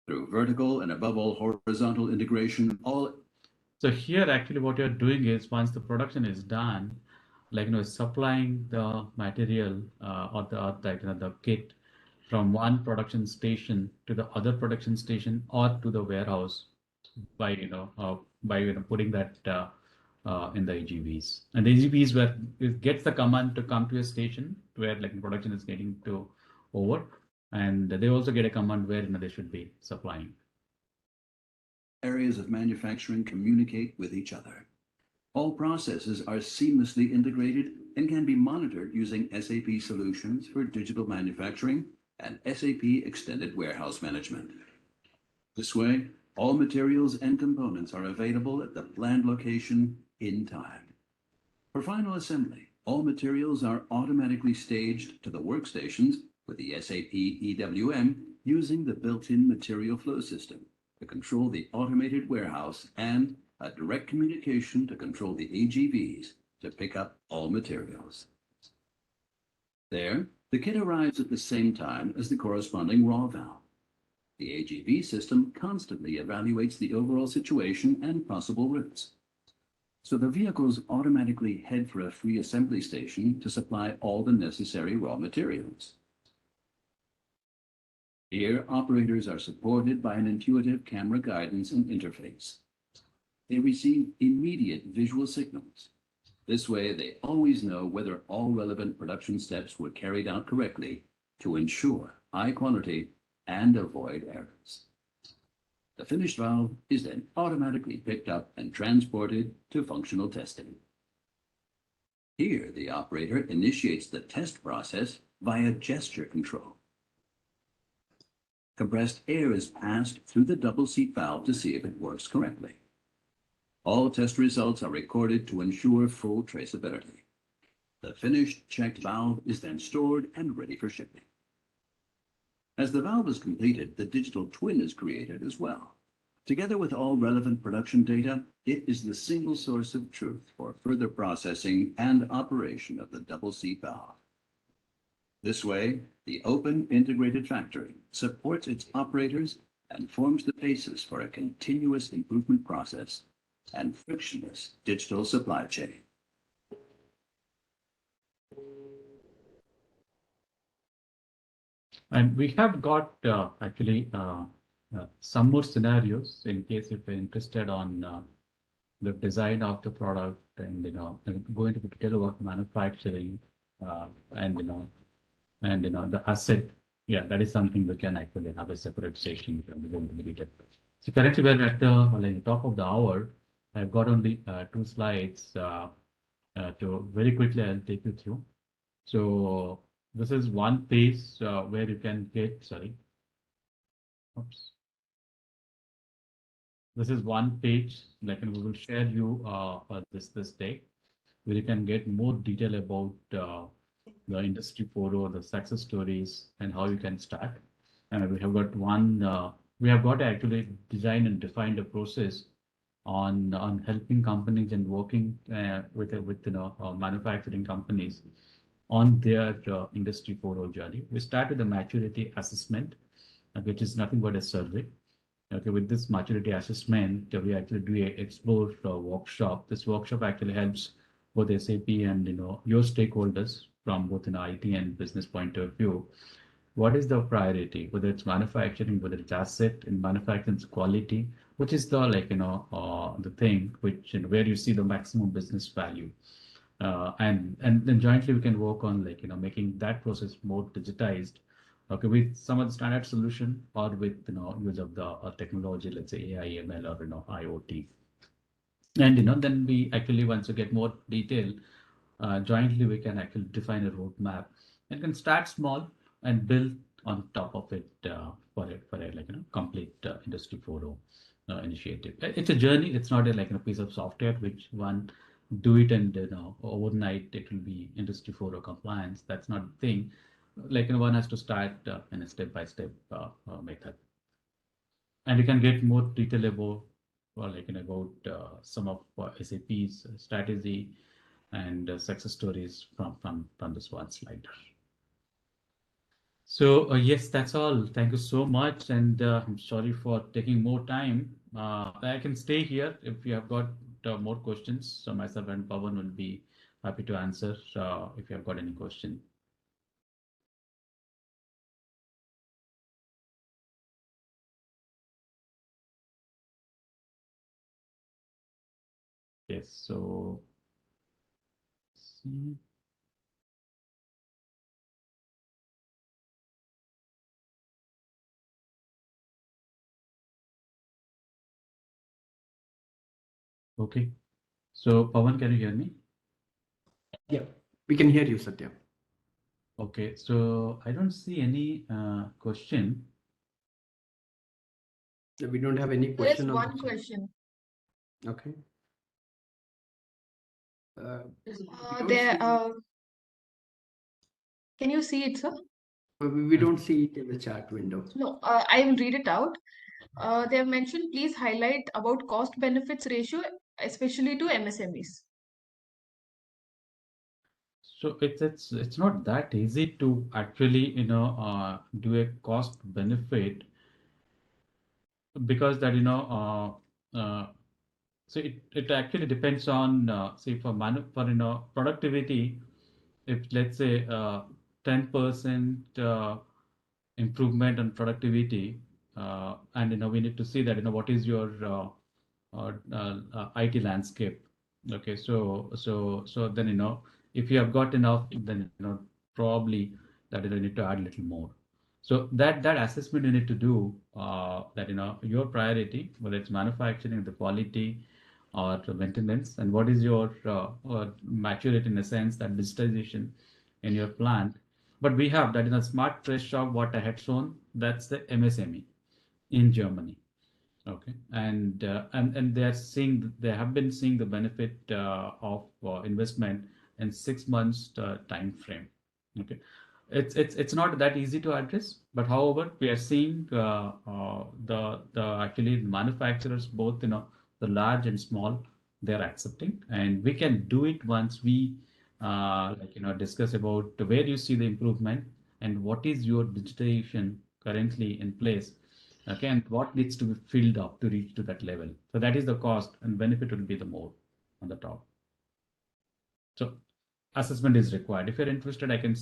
Through vertical and above all horizontal integration, So here actually what you're doing is once the production is done, supplying the material or the kit from one production station to the other production station or to the warehouse by putting that in the AGVs. And the AGVs where it gets the command to come to a station where production is getting to over, and they also get a command where they should be supplying. Areas of manufacturing communicate with each other. All processes are seamlessly integrated and can be monitored using SAP solutions for digital manufacturing and SAP Extended Warehouse Management. This way, all materials and components are available at the planned location in time. For final assembly, all materials are automatically staged to the workstations with the SAP EWM using the built-in material flow system to control the automated warehouse and a direct communication to control the AGVs to pick up all materials. There, the kit arrives at the same time as the corresponding raw valve. The AGV system constantly evaluates the overall situation and possible routes. So the vehicles automatically head for a free assembly station to supply all the necessary raw materials. Here, operators are supported by an intuitive camera guidance and interface. They receive immediate visual signals. This way, they always know whether all relevant production steps were carried out correctly to ensure high quality and avoid errors. The finished valve is then automatically picked up and transported to functional testing. Here, the operator initiates the test process via gesture control. Compressed air is passed through the double seat valve to see if it works correctly. All test results are recorded to ensure full traceability. The finished checked valve is then stored and ready for shipping. As the valve is completed, the digital twin is created as well. Together with all relevant production data, it is the single source of truth for further processing and operation of the double seat valve. This way, the open integrated factory supports its operators and forms the basis for a continuous improvement process and frictionless digital supply chain. And we have got actually some more scenarios in case if you're interested on the design of the product and and go into the detail about manufacturing and the asset. Yeah, that is something we can actually have a separate session when we go into the detail. So currently we're at the top of the hour. I've got only 2 slides to very quickly I'll take you through. So this is one page where you can get, sorry. Oops. This is one page, like, and we will share you this deck where you can get more detail about the industry 4.0, the success stories, and how you can start. And we have got one. We have got to actually design and define a process on helping companies and working with manufacturing companies on their industry 4.0 journey. We start with the maturity assessment, which is nothing but a survey. Okay, with this maturity assessment, we actually do a explore workshop. This workshop actually helps both SAP and your stakeholders from both an IT and business point of view. What is the priority? Whether it's manufacturing, whether it's asset in manufacturing's quality, which is the the thing which where you see the maximum business value. And then jointly we can work on making that process more digitized, okay, with some of the standard solution or with use of the technology, let's say AI, ML, or IoT. And then we actually, once you get more detail, jointly we can actually define a roadmap and can start small and build on top of it for a complete industry 4.0 initiative. It's a journey. It's not a piece of software which one do it and overnight it will be industry 4.0 compliance. That's not the thing. One has to start in a step-by-step method, and you can get more detail about some of SAP's strategy and success stories from this one slide. So yes, that's all. Thank you so much, and I'm sorry for taking more time. I can stay here if you have got more questions. So myself and Pawan will be happy to answer if you have got any question. Yes, so see. Okay, so Pawan, can you hear me? Yeah, we can hear you, Satya. Okay, so I don't see any question. We don't have any There is question. one question. Okay. There. Can you see it, sir? We don't see it in the chat window. No, I will read it out. They have mentioned, please highlight about cost benefits ratio, especially to MSMEs. So it's not that easy to actually do a cost benefit, because that so it actually depends on say for productivity. If let's say 10% improvement on productivity, and we need to see that what is your IT landscape. Okay, so then if you have got enough, then probably that you need to add a little more. So that assessment you need to do, that your priority, whether it's manufacturing, the quality, or the maintenance, and what is your maturity in a sense that digitization in your plant. But we have that in a smart press shop, what I had shown, that's the MSME in Germany. Okay, and they have been seeing the benefit of investment in 6 months time frame. Okay, it's not that easy to address, but however we are seeing the actually manufacturers, both the large and small, they are accepting, and we can do it once we discuss about where you see the improvement and what is your digitization currently in place. Okay, and what needs to be filled up to reach to that level. So that is the cost, and benefit will be the more on the top. So assessment is required. If you're interested, I can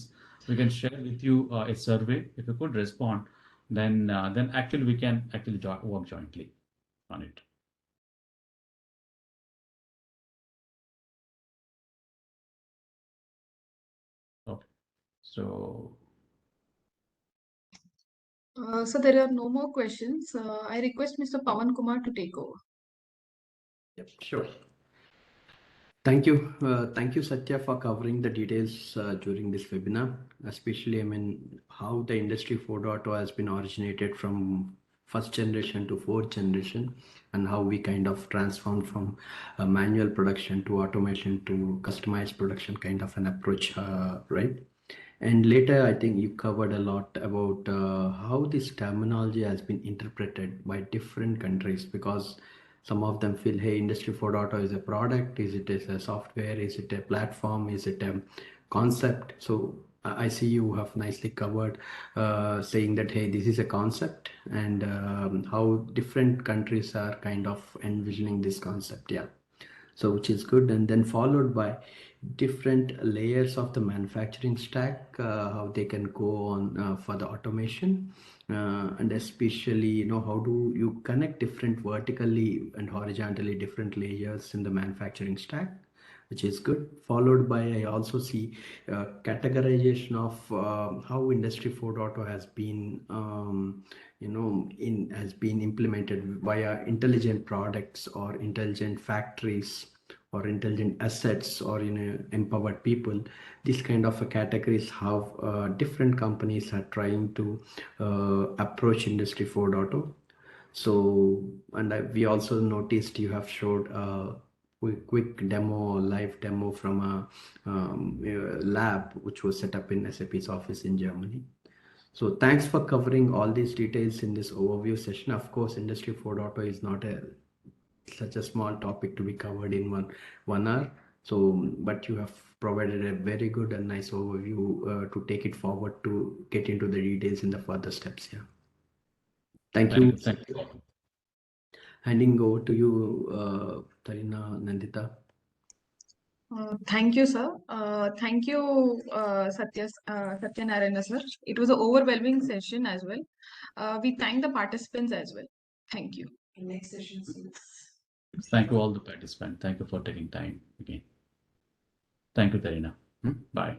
We can share with you a survey. If you could respond, then actually we can actually work jointly on it. Okay. So So there are no more questions. I request Mr. Pawan Kumar to take over. Yep, sure. Thank you, Satya, for covering the details during this webinar, especially, I mean, how the Industry 4.0 has been originated from first generation to fourth generation, and how we kind of transformed from manual production to automation to customized production kind of an approach, right? And later, I think you covered a lot about how this terminology has been interpreted by different countries, because some of them feel, hey, Industry 4.0 is a product, is a software, is it a platform, is it a concept? So I see you have nicely covered saying that, hey, this is a concept, and how different countries are kind of envisioning this concept. Yeah. So which is good, and then followed by different layers of the manufacturing stack, how they can go on for the automation, and especially, you know, how do you connect different vertically and horizontally different layers in the manufacturing stack, which is good. Followed by, I also see categorization of how Industry 4.0 has been, has been implemented via intelligent products or intelligent factories or intelligent assets or empowered people. These kind of categories, how different companies are trying to approach Industry 4.0. So, and we also noticed you have showed a quick demo, live demo from a lab which was set up in SAP's office in Germany. So thanks for covering all these details in this overview session. Of course, Industry 4.0 is not such a small topic to be covered in one hour. So, but you have provided a very good and nice overview to take it forward to get into the details in the further steps here. Thank you. Thank you. Handing over to you, Tarina, Nandita. Thank you, sir. Thank you, Satyanarayana, sir. It was an overwhelming session as well. We thank the participants as well. Thank you. Next session, please. Thank you all the participants. Thank you for taking time again. Thank you, Tarina. Bye.